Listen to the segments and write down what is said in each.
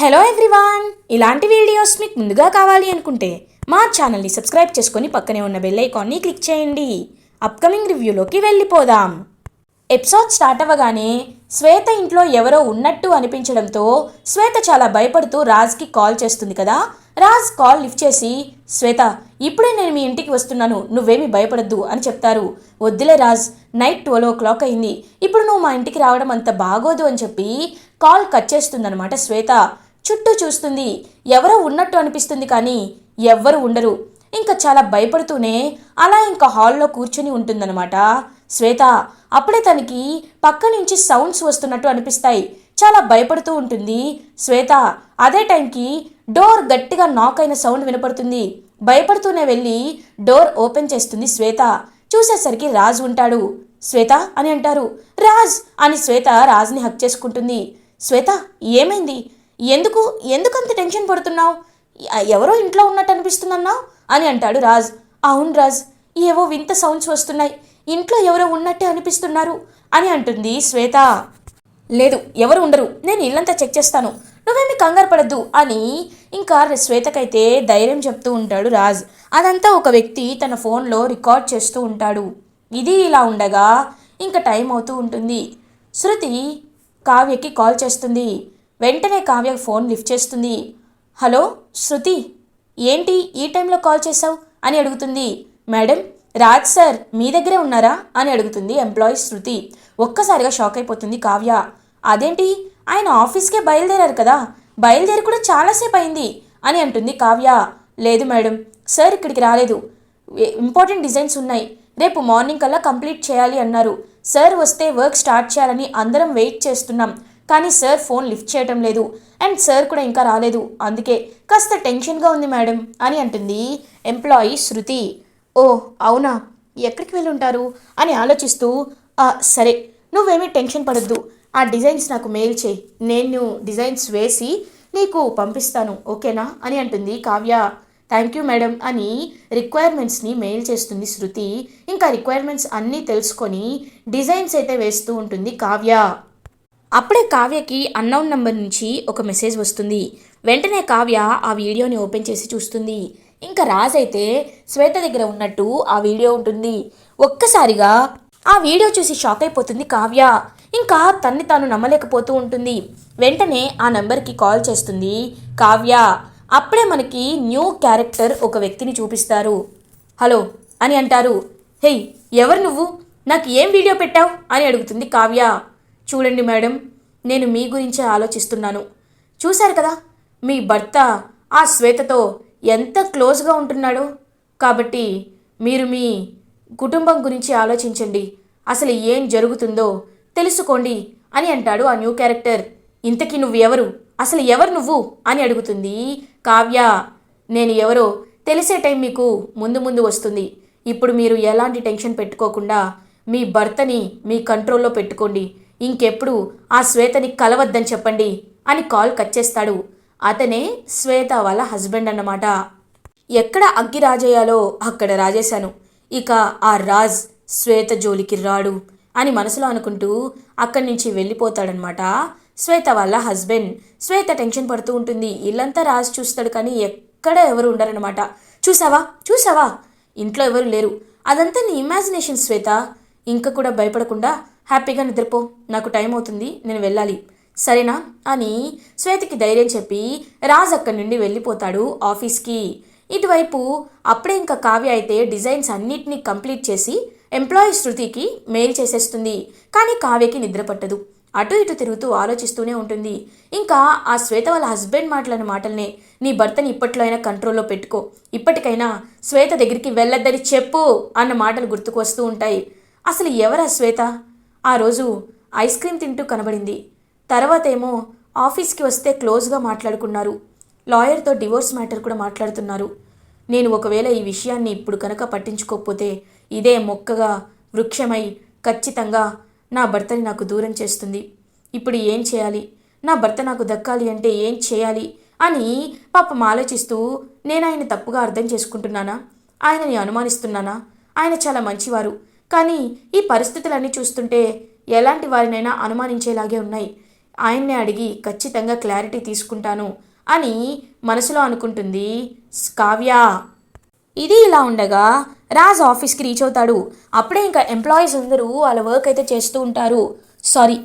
Hello everyone, ఇలాంటి videos మీకు ముందుగా కావాలి అనుకుంటే మా ఛానల్ని సబ్స్క్రైబ్ చేసుకొని పక్కనే ఉన్న బెల్ ఐకాన్ని క్లిక్ చేయండి. అప్కమింగ్ రివ్యూలోకి వెళ్ళిపోదాం. ఎపిసోడ్ స్టార్ట్ అవ్వగానే శ్వేత ఇంట్లో ఎవరో ఉన్నట్టు అనిపించడంతో శ్వేత చాలా భయపడుతూ రాజ్కి కాల్ చేస్తుంది కదా. రాజ్ కాల్ లిఫ్ట్ చేసి, శ్వేత ఇప్పుడే నేను మీ ఇంటికి వస్తున్నాను, నువ్వేమీ భయపడద్దు అని చెప్తారు. వద్దులే రాజ్, నైట్ 12 అయింది, ఇప్పుడు నువ్వు మా ఇంటికి రావడం అంత బాగోదు అని చెప్పి కాల్ కట్ చేస్తుందన్నమాట శ్వేత. చుట్టూ చూస్తుంది, ఎవరో ఉన్నట్టు అనిపిస్తుంది కానీ ఎవ్వరు ఉండరు. ఇంకా చాలా భయపడుతూనే అలా ఇంకా హాల్లో కూర్చుని ఉంటుందన్నమాట శ్వేత. అప్పుడే తనకి పక్క నుంచి సౌండ్స్ వస్తున్నట్టు అనిపిస్తాయి. చాలా భయపడుతూ ఉంటుంది శ్వేత. అదే టైంకి డోర్ గట్టిగా నాక్ అయిన సౌండ్ వినపడుతుంది. భయపడుతూనే వెళ్ళి డోర్ ఓపెన్ చేస్తుంది శ్వేత. చూసేసరికి రాజ్ ఉంటాడు. శ్వేత అని అంటారు. రాజ్ అని శ్వేత రాజ్ని హక్ చేసుకుంటుంది. శ్వేత ఏమైంది, ఎందుకు ఎందుకంత టెన్షన్ పడుతున్నావు, ఎవరో ఇంట్లో ఉన్నట్టు అనిపిస్తుందన్నావు అని అంటాడు రాజ్. అవును రాజ్, ఏవో వింత సౌండ్స్ వస్తున్నాయి, ఇంట్లో ఎవరో ఉన్నట్టే అనిపిస్తున్నారు అని అంటుంది శ్వేత. లేదు, ఎవరు ఉండరు, నేను ఇల్లంతా చెక్ చేస్తాను, నువ్వేమి కంగారు పడద్దు అని ఇంకా శ్వేతకైతే ధైర్యం చెప్తూ ఉంటాడు రాజ్. అదంతా ఒక వ్యక్తి తన ఫోన్లో రికార్డ్ చేస్తూ ఉంటాడు. ఇది ఇలా ఉండగా ఇంకా టైం అవుతూ ఉంటుంది. శృతి కావ్యకి కాల్ చేస్తుంది. వెంటనే కావ్య ఫోన్ లిఫ్ట్ చేస్తుంది. హలో శృతి, ఏంటి ఈ టైంలో కాల్ చేసావు అని అడుగుతుంది. మేడం, రాజ్ సార్ మీ దగ్గరే ఉన్నారా అని అడుగుతుంది ఎంప్లాయీ శృతి. ఒక్కసారిగా షాక్ అయిపోతుంది కావ్య. అదేంటి, ఆయన ఆఫీస్కే బయలుదేరారు కదా, బయలుదేరి కూడా చాలాసేపు అయింది అని అంటుంది కావ్య. లేదు మేడం, సార్ ఇక్కడికి రాలేదు, ఇంపార్టెంట్ డిజైన్స్ ఉన్నాయి, రేపు మార్నింగ్ కల్లా కంప్లీట్ చేయాలి అన్నారు. సార్ వస్తే వర్క్ స్టార్ట్ చేయాలని అందరం వెయిట్ చేస్తున్నాం, కానీ సార్ ఫోన్ లిఫ్ట్ చేయటం లేదు, అండ్ సార్ కూడా ఇంకా రాలేదు, అందుకే కాస్త టెన్షన్గా ఉంది మేడం అని అంటుంది ఎంప్లాయీ శృతి. ఓ అవునా, ఎక్కడికి వెళ్ళి ఉంటారు అని ఆలోచిస్తూ, సరే నువ్వేమీ టెన్షన్ పడద్దు, ఆ డిజైన్స్ నాకు మెయిల్ చేయి, నేను డిజైన్స్ వేసి నీకు పంపిస్తాను, ఓకేనా అని అంటుంది కావ్య. థ్యాంక్ యూ మేడం అని రిక్వైర్మెంట్స్ని మెయిల్ చేస్తుంది శృతి. ఇంకా రిక్వైర్మెంట్స్ అన్నీ తెలుసుకొని డిజైన్స్ అయితే వేస్తూ ఉంటుంది కావ్య. అప్పుడే కావ్యకి అన్నౌన్ నంబర్ నుంచి ఒక మెసేజ్ వస్తుంది. వెంటనే కావ్య ఆ వీడియోని ఓపెన్ చేసి చూస్తుంది. ఇంకా రాజ్ అయితే శ్వేత దగ్గర ఉన్నట్టు ఆ వీడియో ఉంటుంది. ఒక్కసారిగా ఆ వీడియో చూసి షాక్ అయిపోతుంది కావ్య. ఇంకా తన్ని తాను నమ్మలేకపోతూ ఉంటుంది. వెంటనే ఆ నెంబర్కి కాల్ చేస్తుంది కావ్య. అప్పుడే మనకి న్యూ క్యారెక్టర్ ఒక వ్యక్తిని చూపిస్తారు. హలో అని అంటారు. హేయ్, ఎవరు నువ్వు, నాకు ఏం వీడియో పెట్టావు అని అడుగుతుంది కావ్య. చూడండి మేడం, నేను మీ గురించే ఆలోచిస్తున్నాను. చూశారు కదా మీ భర్త ఆ శ్వేతతో ఎంత క్లోజ్గా ఉంటున్నాడో, కాబట్టి మీరు మీ కుటుంబం గురించి ఆలోచించండి, అసలు ఏం జరుగుతుందో తెలుసుకోండి అని అంటాడు ఆ న్యూ క్యారెక్టర్. ఇంతకీ నువ్వు ఎవరు, అసలు ఎవరు నువ్వు అని అడుగుతుంది కావ్య. నేను ఎవరో తెలిసే టైం మీకు ముందు ముందు వస్తుంది. ఇప్పుడు మీరు ఎలాంటి టెన్షన్ పెట్టుకోకుండా మీ భర్తని మీ కంట్రోల్లో పెట్టుకోండి, ఇంకెప్పుడు ఆ శ్వేతని కలవద్దని చెప్పండి అని కాల్ కట్ చేస్తాడు. అతనే శ్వేత వాళ్ళ హస్బెండ్ అన్నమాట. ఎక్కడ అగ్గి రాజేయాలో అక్కడ రాజేశాను, ఇక ఆ రాజ్ శ్వేత జోలికి రాడు అని మనసులో అనుకుంటూ అక్కడి నుంచి వెళ్ళిపోతాడనమాట శ్వేత వాళ్ళ హస్బెండ్. శ్వేత టెన్షన్ పడుతూ ఉంటుంది. ఇల్లంతా రాజ్ చూస్తాడు కానీ ఎక్కడ ఎవరు ఉండరనమాట. చూసావా చూసావా, ఇంట్లో ఎవరు లేరు, అదంతా నీ ఇమాజినేషన్ శ్వేత, ఇంకా కూడా భయపడకుండా హ్యాపీగా నిద్రపో, నాకు టైం అవుతుంది, నేను వెళ్ళాలి, సరేనా అని శ్వేతకి ధైర్యం చెప్పి రాజ్ అక్కడి నుండి వెళ్ళిపోతాడు ఆఫీస్కి. ఇటువైపు అప్పుడే ఇంకా కావ్య అయితే డిజైన్స్ అన్నిటినీ కంప్లీట్ చేసి ఎంప్లాయీ శృతికి మెయిల్ చేసేస్తుంది. కానీ కావ్యకి నిద్ర పట్టదు. అటు ఇటు తిరుగుతూ ఆలోచిస్తూనే ఉంటుంది. ఇంకా ఆ శ్వేత వాళ్ళ హస్బెండ్ మాటలన్న మాటలనే, నీ భర్తని ఇప్పట్లో అయినా కంట్రోల్లో పెట్టుకో, ఇప్పటికైనా శ్వేత దగ్గరికి వెళ్ళొద్దని చెప్పు అన్న మాటలు గుర్తుకు వస్తూ ఉంటాయి. అసలు ఎవరా శ్వేత, ఆ రోజు ఐస్ క్రీమ్ తింటూ కనబడింది, తర్వాత ఏమో ఆఫీస్కి వస్తే క్లోజ్గా మాట్లాడుకున్నారు, లాయర్తో డివోర్స్ మ్యాటర్ కూడా మాట్లాడుతున్నారు. నేను ఒకవేళ ఈ విషయాన్ని ఇప్పుడు కనుక పట్టించుకోకపోతే ఇదే మొక్కగా వృక్షమై ఖచ్చితంగా నా భర్తని నాకు దూరం చేస్తుంది. ఇప్పుడు ఏం చేయాలి, నా భర్త నాకు దక్కాలి అంటే ఏం చేయాలి అని పాపం ఆలోచిస్తూ, నేను ఆయన తప్పుగా అర్థం చేసుకుంటున్నానా, ఆయనని అనుమానిస్తున్నానా, ఆయన చాలా మంచివారు, కానీ ఈ పరిస్థితులన్నీ చూస్తుంటే ఎలాంటి వారినైనా అనుమానించేలాగే ఉన్నాయి, ఆయన్నే అడిగి ఖచ్చితంగా క్లారిటీ తీసుకుంటాను అని మనసులో అనుకుంటుంది కావ్య. ఇది ఇలా ఉండగా రాజ్ ఆఫీస్కి రీచ్ అవుతాడు. అప్పుడే ఇంకా ఎంప్లాయీస్ అందరూ వాళ్ళ వర్క్ అయితే చేస్తూ ఉంటారు. సారీ,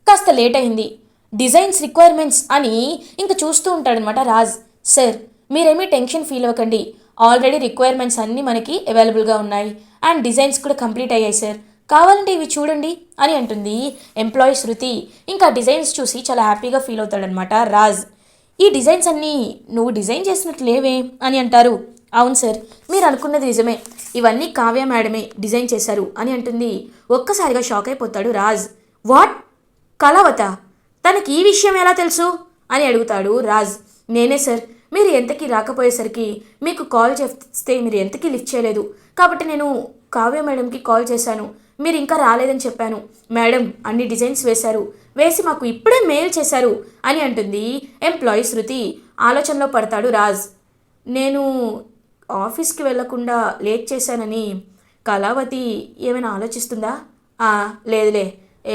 కాస్త లేట్ అయింది, డిజైన్స్ రిక్వైర్మెంట్స్ అని ఇంకా చూస్తూ ఉంటాడనమాట రాజ్. సార్, మీరేమీ టెన్షన్ ఫీల్ అవ్వకండి, ఆల్రెడీ రిక్వైర్మెంట్స్ అన్నీ మనకి అవైలబుల్గా ఉన్నాయి అండ్ డిజైన్స్ కూడా కంప్లీట్ అయ్యాయి సార్, కావాలంటే ఇవి చూడండి అని అంటుంది ఎంప్లాయీ శృతి. ఇంకా డిజైన్స్ చూసి చాలా హ్యాపీగా ఫీల్ అవుతాడనమాట రాజ్. ఈ డిజైన్స్ అన్నీ నువ్వు డిజైన్ చేసినట్లు లేవే అని అంటారు. అవును సార్, మీరు అనుకున్నది నిజమే, ఇవన్నీ కావ్య మేడమే డిజైన్ చేశారు అని అంటుంది. ఒక్కసారిగా షాక్ అయిపోతాడు రాజ్. వాట్, కళావత, తనకి ఈ విషయం ఎలా తెలుసు అని అడుగుతాడు రాజ్. నేనే సార్, మీరు ఎంతకీ రాకపోయేసరికి మీకు కాల్ చేస్తే మీరు ఎంతకీ లిఫ్ట్ చేయలేదు, కాబట్టి నేను కావ్య మేడంకి కాల్ చేశాను, మీరు ఇంకా రాలేదని చెప్పాను. మేడం అన్ని డిజైన్స్ వేసి మాకు ఇప్పుడే మెయిల్ చేశారు అని అంటుంది ఎంప్లాయీ శృతి. ఆలోచనలో పడతాడు రాజ్. నేను ఆఫీస్కి వెళ్లకుండా లేట్ చేశానని కళావతి ఏమైనా ఆలోచిస్తుందా? లేదులే,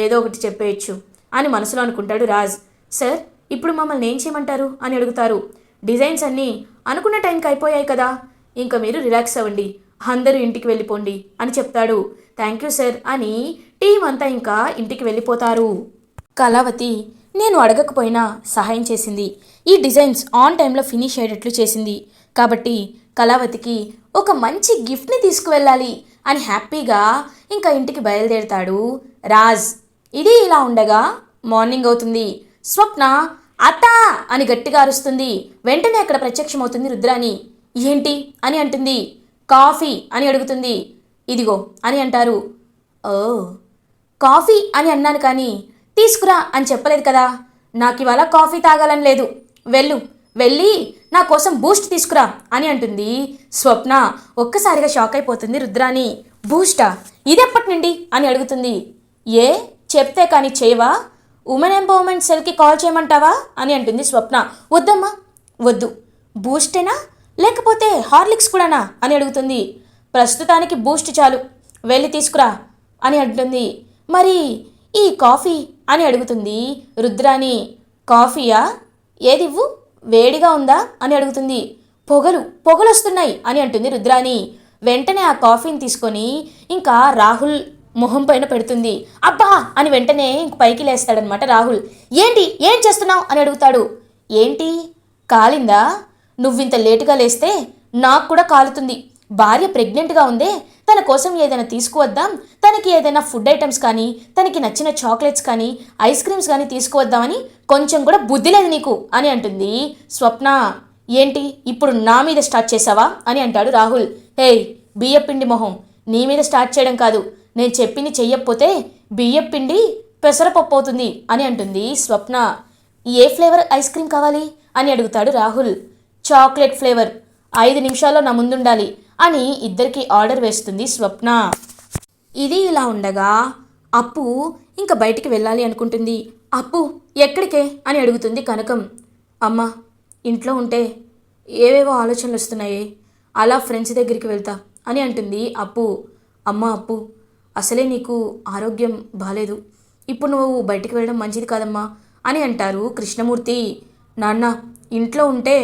ఏదో ఒకటి చెప్పేయచ్చు అని మనసులో అనుకుంటాడు రాజ్. సార్, ఇప్పుడు మమ్మల్ని ఏం చేయమంటారు అని అడుగుతారు. డిజైన్స్ అన్నీ అనుకున్న టైంకి అయిపోయాయి కదా, ఇంకా మీరు రిలాక్స్ అవ్వండి, అందరూ ఇంటికి వెళ్ళిపోండి అని చెప్తాడు. థ్యాంక్ యూ సార్ అని టీం అంతా ఇంకా ఇంటికి వెళ్ళిపోతారు. కళావతి నేను అడగకపోయినా సహాయం చేసింది, ఈ డిజైన్స్ ఆన్ టైంలో ఫినిష్ అయ్యేటట్లు చేసింది, కాబట్టి కళావతికి ఒక మంచి గిఫ్ట్ని తీసుకువెళ్ళాలి అని హ్యాపీగా ఇంకా ఇంటికి బయలుదేరుతాడు రాజ్. ఇది ఇలా ఉండగా మార్నింగ్ అవుతుంది. స్వప్న అత్త అని గట్టిగా అరుస్తుంది. వెంటనే అక్కడ ప్రత్యక్షమవుతుంది రుద్రాని. ఏంటి అని అంటుంది. కాఫీ అని అడుగుతుంది. ఇదిగో అని అంటారు. ఓ, కాఫీ అని అన్నాను కానీ తీసుకురా అని చెప్పలేదు కదా, నాకు ఇవాళ కాఫీ తాగాలని లేదు, వెళ్ళి నా కోసం బూస్ట్ తీసుకురా అని అంటుంది స్వప్న. ఒక్కసారిగా షాక్ అయిపోతుంది రుద్రాని. బూస్టా, ఇదెప్పటి నుండి అని అడుగుతుంది. ఏ చెప్తే కానీ చేయవా, ఉమెన్ ఎంపవర్మెంట్ సెల్కి కాల్ చేయమంటావా అని అంటుంది స్వప్న. వద్దమ్మా, వద్దు, బూస్టేనా లేకపోతే హార్లిక్స్ కూడానా అని అడుగుతుంది. ప్రస్తుతానికి బూస్ట్ చాలు, వెళ్ళి తీసుకురా అని అంటుంది. మరి ఈ కాఫీ అని అడుగుతుంది రుద్రాని. కాఫీయా, ఏదివ్వు, వేడిగా ఉందా అని అడుగుతుంది. పొగలు వస్తున్నాయి అని అంటుంది రుద్రాని. వెంటనే ఆ కాఫీని తీసుకొని ఇంకా రాహుల్ మొహం పైన పెడుతుంది. అబ్బా అని వెంటనే ఇంక పైకి లేస్తాడనమాట రాహుల్. ఏం చేస్తున్నావు అని అడుగుతాడు. ఏంటి, కాలిందా? నువ్వింత లేటుగా లేస్తే నాకు కూడా కాలుతుంది, భార్య ప్రెగ్నెంట్గా ఉందే, తన కోసం ఏదైనా తీసుకువద్దాం, తనకి ఏదైనా ఫుడ్ ఐటమ్స్ కానీ, తనకి నచ్చిన చాక్లెట్స్ కానీ, ఐస్ క్రీమ్స్ కానీ తీసుకువద్దామని కొంచెం కూడా బుద్ధి లేదు నీకు అని అంటుంది స్వప్న. ఏంటి, ఇప్పుడు నా మీద స్టార్ట్ చేసావా అని అంటాడు రాహుల్. హేయ్ బియ్యపిండి మొహం, నీ మీద స్టార్ట్ చేయడం కాదు, నేను చెప్పింది చెయ్యకపోతే బియ్యపిండి పెసరపప్పు అవుతుంది అని అంటుంది స్వప్న. ఏ ఫ్లేవర్ ఐస్ క్రీమ్ కావాలి అని అడుగుతాడు రాహుల్. చాక్లెట్ ఫ్లేవర్, 5 నిమిషాల్లో నా ముందుండాలి అని ఇద్దరికి ఆర్డర్ వేస్తుంది స్వప్న. ఇది ఇలా ఉండగా అప్పు ఇంకా బయటికి వెళ్ళాలి అనుకుంటుంది. అప్పు ఎక్కడికే అని అడుగుతుంది కనకం. అమ్మ, ఇంట్లో ఉంటే ఏవేవో ఆలోచనలు వస్తున్నాయి, అలా ఫ్రెండ్స్ దగ్గరికి వెళ్తా అని అంటుంది అప్పు. అప్పు, అసలే నీకు ఆరోగ్యం బాలేదు, ఇప్పుడు నువ్వు బయటికి వెళ్ళడం మంచిది కాదమ్మా అని అంటారు కృష్ణమూర్తి. నాన్న, ఇంట్లో ఉంటే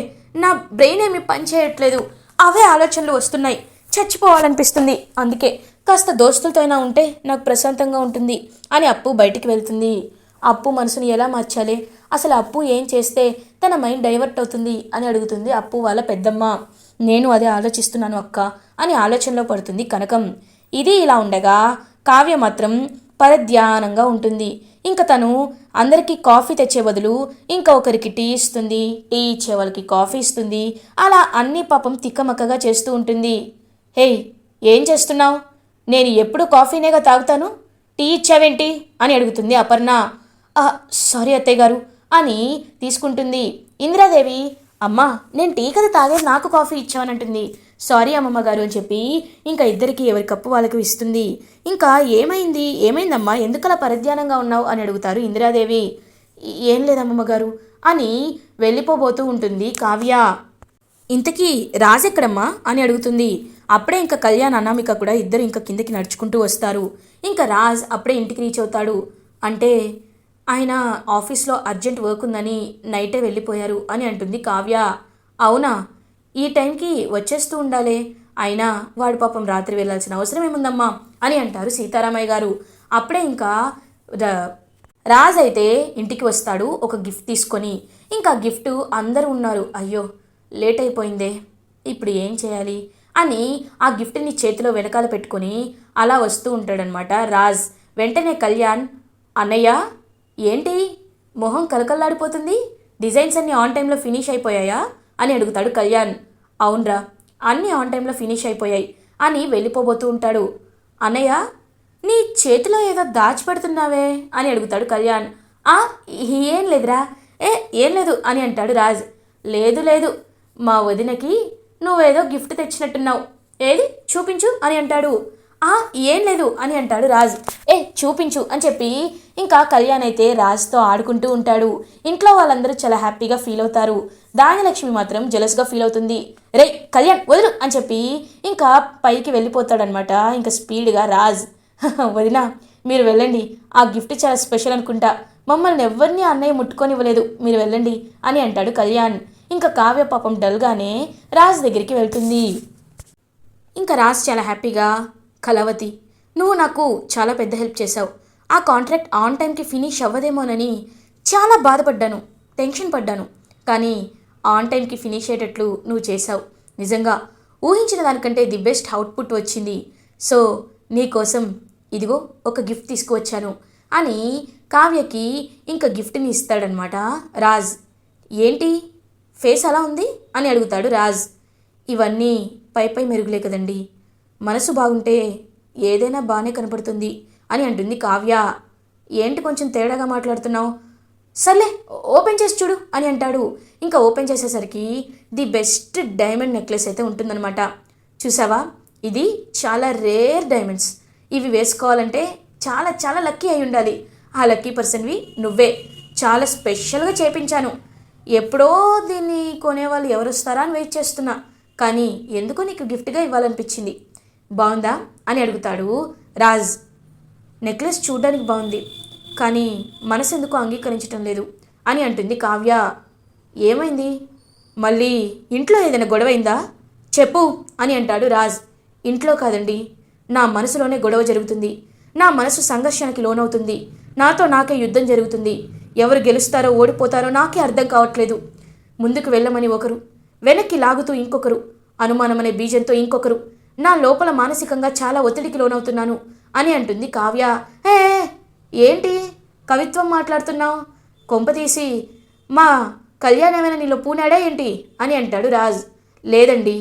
నా బ్రెయిన్ ఏమీ పనిచేయట్లేదు, అవే ఆలోచనలు వస్తున్నాయి, చచ్చిపోవాలనిపిస్తుంది, అందుకే కాస్త దోస్తులతో అయినా ఉంటే నాకు ప్రశాంతంగా ఉంటుంది అని అప్పు బయటికి వెళ్తుంది. అప్పు మనసుని ఎలా మార్చాలి, అసలు అప్పు ఏం చేస్తే తన మైండ్ డైవర్ట్ అవుతుంది అని అడుగుతుంది అప్పు వాళ్ళ పెద్దమ్మ. నేను అదే ఆలోచిస్తున్నాను అక్క అని ఆలోచనలో పడుతుంది కనకం. ఇది ఇలా ఉండగా కావ్య మాత్రం పరధ్యానంగా ఉంటుంది. ఇంకా తను అందరికీ కాఫీ తెచ్చే బదులు ఇంకా ఒకరికి టీ ఇస్తుంది, టీ ఇచ్చే వాళ్ళకి కాఫీ ఇస్తుంది, అలా అన్నీ పాపం తిక్కమక్కగా చేస్తూ ఉంటుంది. హేయ్, ఏం చేస్తున్నావు? నేను ఎప్పుడు కాఫీనేగా తాగుతాను, టీ ఇచ్చావేంటి అని అడుగుతుంది అపర్ణ. సారీ అత్తయ్య గారు అని తీసుకుంటుంది. ఇందిరాదేవి, అమ్మా నేను టీ కదా తాగేది, నాకు కాఫీ ఇచ్చావనంటుంది. సారీ అమ్మమ్మ గారు అని చెప్పి ఇంకా ఇద్దరికి ఎవరి కప్పు వాళ్ళకు ఇస్తుంది. ఇంకా ఏమైందమ్మా, ఎందుకలా పరధ్యానంగా ఉన్నావు అని అడుగుతారు ఇందిరాదేవి. ఏం లేదమ్మమ్మ గారు అని వెళ్ళిపోబోతూ ఉంటుంది కావ్య. ఇంతకీ రాజ్ ఎక్కడమ్మా అని అడుగుతుంది. అప్పుడే ఇంకా కళ్యాణ్ అనామిక కూడా ఇద్దరు ఇంకా కిందకి నడుచుకుంటూ వస్తారు. ఇంకా రాజ్ అప్పుడే ఇంటికి రీచ్ అవుతాడు. అంటే ఆయన ఆఫీస్లో అర్జెంట్ వర్క్ ఉందని నైటే వెళ్ళిపోయారు అని అంటుంది కావ్య. అవునా, ఈ టైంకి వచ్చేస్తూ ఉండాలే, అయినా వాడు పాపం రాత్రి వెళ్ళాల్సిన అవసరం ఏముందమ్మా అని అంటారు సీతారామయ్య గారు. అప్పుడే ఇంకా రాజ్ అయితే ఇంటికి వస్తాడు ఒక గిఫ్ట్ తీసుకొని. ఇంకా గిఫ్ట్ అందరూ ఉన్నారు. అయ్యో లేట్ అయిపోయిందే, ఇప్పుడు ఏం చేయాలి అని ఆ గిఫ్ట్ని చేతిలో వెనకాల పెట్టుకొని అలా వస్తూ ఉంటాడనమాట రాజ్. వెంటనే కళ్యాణ్, అన్నయ్య ఏంటి మొహం కలకల్లాడిపోతుంది, డిజైన్స్ అన్నీ ఆన్ టైంలో ఫినిష్ అయిపోయాయా అని అడుగుతాడు కళ్యాణ్. అవునరా, అన్నీ ఆన్ టైంలో ఫినిష్ అయిపోయాయి అని వెళ్ళిపోబోతూ ఉంటాడు. అన్నయ్య నీ చేతిలో ఏదో దాచిపెడుతున్నావే అని అడుగుతాడు కళ్యాణ్. ఆ ఏం లేదురా, ఏం లేదు అని అంటాడు రాజ్. లేదు లేదు, మా వదినకి నువ్వేదో గిఫ్ట్ తెచ్చినట్టున్నావు, ఏది చూపించు అని అంటాడు. ఏం లేదు అని అంటాడు రాజ్. చూపించు అని చెప్పి ఇంకా కళ్యాణ్ అయితే రాజ్తో ఆడుకుంటూ ఉంటాడు. ఇంట్లో వాళ్ళందరూ చాలా హ్యాపీగా ఫీల్ అవుతారు. ధాన్యలక్ష్మి మాత్రం జెలస్గా ఫీల్ అవుతుంది. రే కళ్యాణ్ వదులు అని చెప్పి ఇంకా పైకి వెళ్ళిపోతాడనమాట ఇంకా స్పీడ్గా రాజ్. వదినా మీరు వెళ్ళండి, ఆ గిఫ్ట్ చాలా స్పెషల్ అనుకుంటా, మమ్మల్ని ఎవరిని అన్నయ్య ముట్టుకొనివ్వలేదు, మీరు వెళ్ళండి అని అంటాడు కళ్యాణ్. ఇంకా కావ్య పాపం డల్గానే రాజ్ దగ్గరికి వెళ్తుంది. ఇంకా రాజ్ చాలా హ్యాపీగా, కళావతి నువ్వు నాకు చాలా పెద్ద హెల్ప్ చేశావు, ఆ కాంట్రాక్ట్ ఆన్ టైంకి ఫినిష్ అవ్వదేమోనని చాలా బాధపడ్డాను, టెన్షన్ పడ్డాను, కానీ ఆన్ టైంకి ఫినిష్ అయ్యేటట్లు నువ్వు చేశావు. నిజంగా ఊహించిన దానికంటే ది బెస్ట్ అవుట్పుట్ వచ్చింది. సో నీకోసం ఇదిగో ఒక గిఫ్ట్ తీసుకువచ్చాను అని కావ్యకి ఇంకా గిఫ్ట్ని ఇస్తాడనమాట రాజ్. ఏంటి ఫేస్ అలా ఉంది అని అడుగుతాడు రాజ్. ఇవన్నీ పై మెరుగులే కదండి, మనసు బాగుంటే ఏదైనా బాగానే కనపడుతుంది అని అంటుంది కావ్య. ఏంటి కొంచెం తేడాగా మాట్లాడుతున్నావు, సర్లే ఓపెన్ చేసి చూడు అని అంటాడు. ఇంకా ఓపెన్ చేసేసరికి ది బెస్ట్ డైమండ్ నెక్లెస్ అయితే ఉంటుందన్నమాట. చూసావా, ఇది చాలా రేర్ డైమండ్స్, ఇవి వేసుకోవాలంటే చాలా చాలా లక్కీ అయి ఉండాలి, ఆ లక్కీ పర్సన్వి నువ్వే, చాలా స్పెషల్గా చేపించాను, ఎప్పుడో దీన్ని కొనేవాళ్ళు ఎవరు వస్తారా అని వెయిట్ చేస్తున్నా, కానీ ఎందుకో నీకు గిఫ్ట్గా ఇవ్వాలనిపించింది, బాగుందా అని అడుగుతాడు రాజ్. నెక్లెస్ చూడ్డానికి బాగుంది, కానీ మనసు ఎందుకు అంగీకరించటం లేదు అని అంటుంది కావ్య. ఏమైంది, మళ్ళీ ఇంట్లో ఏదైనా గొడవైందా చెప్పు అని అంటాడు రాజ్. ఇంట్లో కాదండి, నా మనసులోనే గొడవ జరుగుతుంది, నా మనసు సంఘర్షణకి లోనవుతుంది, నాతో నాకే యుద్ధం జరుగుతుంది, ఎవరు గెలుస్తారో ఓడిపోతారో నాకే అర్థం కావట్లేదు, ముందుకు వెళ్ళమని ఒకరు, వెనక్కి లాగుతూ ఇంకొకరు, అనుమానమనే బీజంతో ఇంకొకరు, నా లోపల మానసికంగా చాలా ఒత్తిడికి లోనవుతున్నాను అని అంటుంది కావ్య. ఏంటి కవిత్వం మాట్లాడుతున్నావు, కొంపతీసి మా కళ్యాణ్ ఏమైనా నీలో పూనాడా ఏంటి అని అంటాడు రాజ్. లేదండి,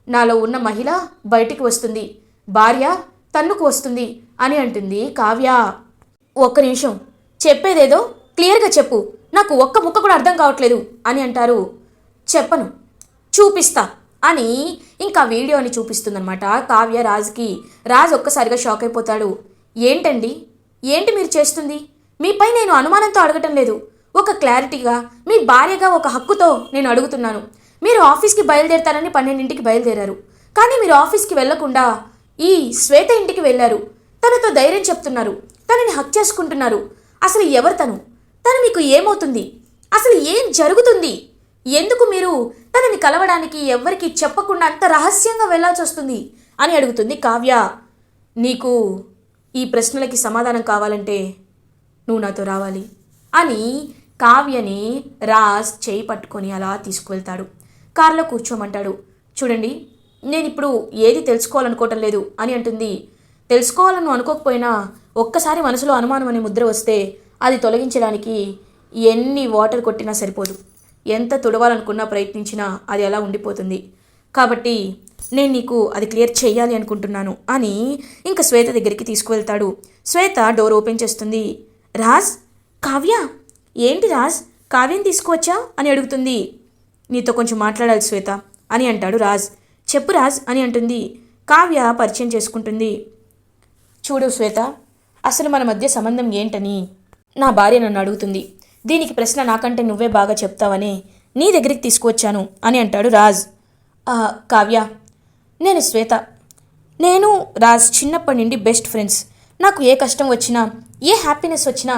నాలో ఉన్న మహిళ బయటికి వస్తుంది, భార్య తన్నుకు వస్తుంది అని అంటుంది కావ్య. ఒక్క నిమిషం, చెప్పేదేదో క్లియర్గా చెప్పు, నాకు ఒక్క ముక్క కూడా అర్థం కావట్లేదు అని అంటారు. చెప్పను, చూపిస్తా అని ఇంకా వీడియోని చూపిస్తుందన్నమాట కావ్య రాజ్కి. రాజ్ ఒక్కసారిగా షాక్ అయిపోతాడు. ఏంటండి, ఏంటి మీరు చేస్తుంది, మీపై నేను అనుమానంతో అడగటం లేదు, ఒక క్లారిటీగా మీ భార్యగా ఒక హక్కుతో నేను అడుగుతున్నాను. మీరు ఆఫీస్కి బయలుదేరతారని 12ంటికి బయలుదేరారు, కానీ మీరు ఆఫీస్కి వెళ్లకుండా ఈ శ్వేత ఇంటికి వెళ్ళారు, తనతో ధైర్యం చెప్తున్నారు, తనని హక్ చేసుకుంటున్నారు. అసలు ఎవరు తను మీకు ఏమవుతుంది, అసలు ఏం జరుగుతుంది, ఎందుకు మీరు తనని కలవడానికి ఎవ్వరికి చెప్పకుండా అంత రహస్యంగా వెళ్ళాల్సి వస్తుంది అని అడుగుతుంది కావ్య. నీకు ఈ ప్రశ్నలకి సమాధానం కావాలంటే నువ్వు నాతో రావాలి అని కావ్యని రాజ్ చేయి పట్టుకొని అలా తీసుకువెళ్తాడు. కారులో కూర్చోమంటాడు. చూడండి, నేను ఇప్పుడు ఏది తెలుసుకోవాలనుకోవటం లేదు అని అంటుంది. తెలుసుకోవాలను అనుకోకపోయినా ఒక్కసారి మనసులో అనుమానం అనే ముద్ర వస్తే అది తొలగించడానికి ఎన్ని వాటర్ కొట్టినా సరిపోదు, ఎంత తుడవాలనుకున్నా ప్రయత్నించినా అది అలా ఉండిపోతుంది, కాబట్టి నేను నీకు అది క్లియర్ చేయాలి అనుకుంటున్నాను అని ఇంకా శ్వేత దగ్గరికి తీసుకువెళ్తాడు. శ్వేత డోర్ ఓపెన్ చేస్తుంది. రాజ్, కావ్య, ఏంటి రాజ్ కావ్యని తీసుకువచ్చా అని అడుగుతుంది. నీతో కొంచెం మాట్లాడాలి శ్వేత అని అంటాడు రాజ్. చెప్పు రాజ్ అని అంటుంది. కావ్య పరిచయం చేసుకుంటుంది. చూడు శ్వేత, అసలు మన మధ్య సంబంధం ఏంటని నా భార్య నన్ను అడుగుతుంది, దీనికి ప్రశ్న నాకంటే నువ్వే బాగా చెప్తావని నీ దగ్గరికి తీసుకువచ్చాను అని అంటాడు రాజ్. కావ్య, నేను శ్వేత, నేను రాజ్ చిన్నప్పటి నుండి బెస్ట్ ఫ్రెండ్స్, నాకు ఏ కష్టం వచ్చినా ఏ హ్యాపీనెస్ వచ్చినా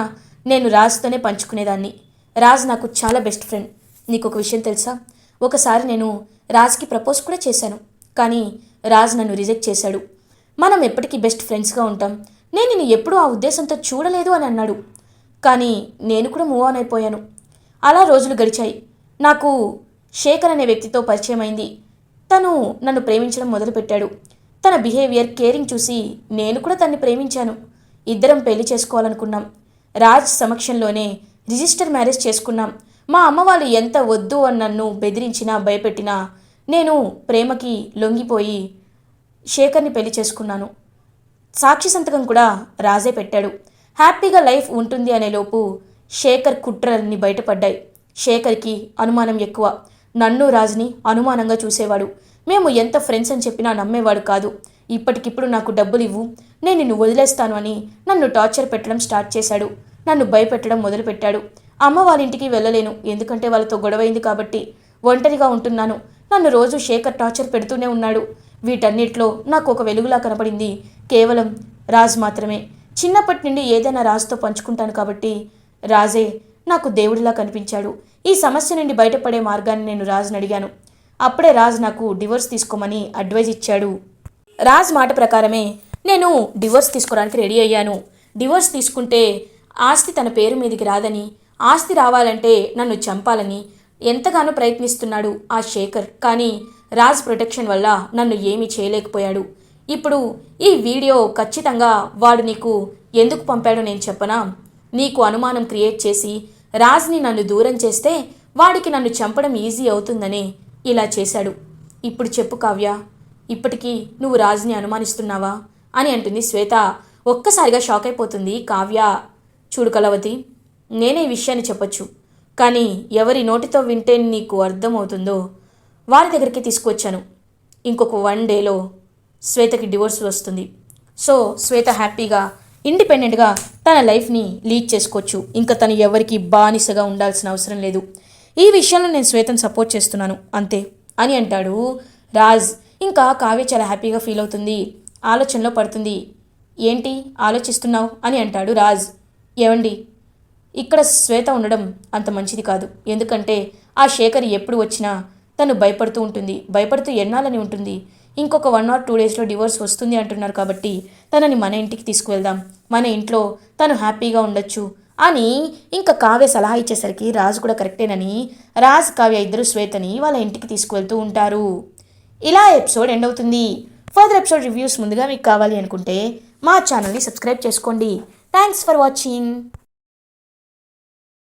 నేను రాజ్తోనే పంచుకునేదాన్ని. రాజ్ నాకు చాలా బెస్ట్ ఫ్రెండ్. నీకు ఒక విషయం తెలుసా? ఒకసారి నేను రాజ్కి ప్రపోజ్ కూడా చేశాను, కానీ రాజ్ నన్ను రిజెక్ట్ చేశాడు. మనం ఎప్పటికీ బెస్ట్ ఫ్రెండ్స్గా ఉంటాం, నేను నిన్ను ఎప్పుడూ ఆ ఉద్దేశంతో చూడలేదు అని అన్నాడు. కానీ నేను కూడా మూవ్ ఆన్ అయిపోయాను. అలా రోజులు గడిచాయి. నాకు శేఖర్ అనే వ్యక్తితో పరిచయం అయింది. తను నన్ను ప్రేమించడం మొదలుపెట్టాడు. తన బిహేవియర్, కేరింగ్ చూసి నేను కూడా తన్ని ప్రేమించాను. ఇద్దరం పెళ్లి చేసుకోవాలనుకున్నాం. రాజ్ సమక్షంలోనే రిజిస్టర్ మ్యారేజ్ చేసుకున్నాం. మా అమ్మ వాళ్ళు ఎంత వద్దు అని నన్ను బెదిరించినా భయపెట్టినా నేను ప్రేమకి లొంగిపోయి శేఖర్ని పెళ్లి చేసుకున్నాను. సాక్షి సంతకం కూడా రాజే పెట్టాడు. హ్యాపీగా లైఫ్ ఉంటుంది అనేలోపు శేఖర్ కుట్రలన్నీ బయటపడ్డాయి. శేఖర్కి అనుమానం ఎక్కువ. నన్ను రాజ్ని అనుమానంగా చూసేవాడు. మేము ఎంత ఫ్రెండ్స్ అని చెప్పినా నమ్మేవాడు కాదు. ఇప్పటికిప్పుడు నాకు డబ్బులు ఇవ్వు, నేను నిన్ను వదిలేస్తాను అని నన్ను టార్చర్ పెట్టడం స్టార్ట్ చేశాడు. నన్ను భయపెట్టడం మొదలుపెట్టాడు. అమ్మ వాళ్ళ ఇంటికి వెళ్ళలేను, ఎందుకంటే వాళ్ళతో గొడవైంది కాబట్టి. ఒంటరిగా ఉంటున్నాను. నన్ను రోజు శేఖర్ టార్చర్ పెడుతూనే ఉన్నాడు. వీటన్నిటిలో నాకు ఒక వెలుగులా కనపడింది కేవలం రాజ్ మాత్రమే. చిన్నప్పటి నుండి ఏదైనా రాజ్తో పంచుకుంటాను కాబట్టి రాజే నాకు దేవుడిలా కనిపించాడు. ఈ సమస్య నుండి బయటపడే మార్గాన్ని నేను రాజ్ని అడిగాను. అప్పుడే రాజ్ నాకు డివోర్స్ తీసుకోమని అడ్వైజ్ ఇచ్చాడు. రాజ్ మాట ప్రకారమే నేను డివోర్స్ తీసుకోవడానికి రెడీ అయ్యాను. డివోర్స్ తీసుకుంటే ఆస్తి తన పేరు మీదకి రాదని, ఆస్తి రావాలంటే నన్ను చంపాలని ఎంతగానో ప్రయత్నిస్తున్నాడు ఆ శేఖర్. కానీ రాజ్ ప్రొటెక్షన్ వల్ల నన్ను ఏమీ చేయలేకపోయాడు. ఇప్పుడు ఈ వీడియో ఖచ్చితంగా వాడు నీకు ఎందుకు పంపాడో నేను చెప్పనా? నీకు అనుమానం క్రియేట్ చేసి రాజ్ని నన్ను దూరం చేస్తే వాడికి నన్ను చంపడం ఈజీ అవుతుందని ఇలా చేశాడు. ఇప్పుడు చెప్పు కావ్య, ఇప్పటికీ నువ్వు రాజ్ని అనుమానిస్తున్నావా అని అంటుంది శ్వేత. ఒక్కసారిగా షాక్ అయిపోతుంది కావ్య. చూడు కలవతి, నేనే ఈ విషయాన్ని చెప్పొచ్చు, కానీ ఎవరి నోటితో వింటే నీకు అర్థమవుతుందో వారి దగ్గరికి తీసుకువచ్చాను. ఇంకొక 1 డేలో శ్వేతకి డివోర్స్ వస్తుంది. సో శ్వేత హ్యాపీగా ఇండిపెండెంట్గా తన లైఫ్ని లీడ్ చేసుకోవచ్చు. ఇంకా తను ఎవరికి బానిసగా ఉండాల్సిన అవసరం లేదు. ఈ విషయంలో నేను శ్వేతను సపోర్ట్ చేస్తున్నాను అంతే అని అంటాడు రాజ్. ఇంకా కావ్య చాలా హ్యాపీగా ఫీల్ అవుతుంది. ఆలోచనలో పడుతుంది. ఏంటి ఆలోచిస్తున్నావు అని అంటాడు రాజ్. ఏవండి, ఇక్కడ శ్వేత ఉండడం అంత మంచిది కాదు. ఎందుకంటే ఆ శేఖర్ ఎప్పుడు వచ్చినా తను భయపడుతూ ఉంటుంది. భయపడుతూ ఎన్నాలని ఉంటుంది. ఇంకొక 1 or 2 డేస్లో డివోర్స్ వస్తుంది అంటున్నారు కాబట్టి తనని మన ఇంటికి తీసుకువెళ్దాం, మన ఇంట్లో తను హ్యాపీగా ఉండొచ్చు అని ఇంకా కావ్య సలహా ఇచ్చేసరికి రాజు కూడా కరెక్టేనని రాజ్, కావ్య ఇద్దరు శ్వేతని వాళ్ళ ఇంటికి తీసుకువెళ్తూ ఉంటారు. ఇలా ఎపిసోడ్ ఎండ్ అవుతుంది. ఫర్దర్ ఎపిసోడ్ రివ్యూస్ ముందుగా మీకు కావాలి అనుకుంటే మా ఛానల్ని సబ్స్క్రైబ్ చేసుకోండి. Thanks for watching.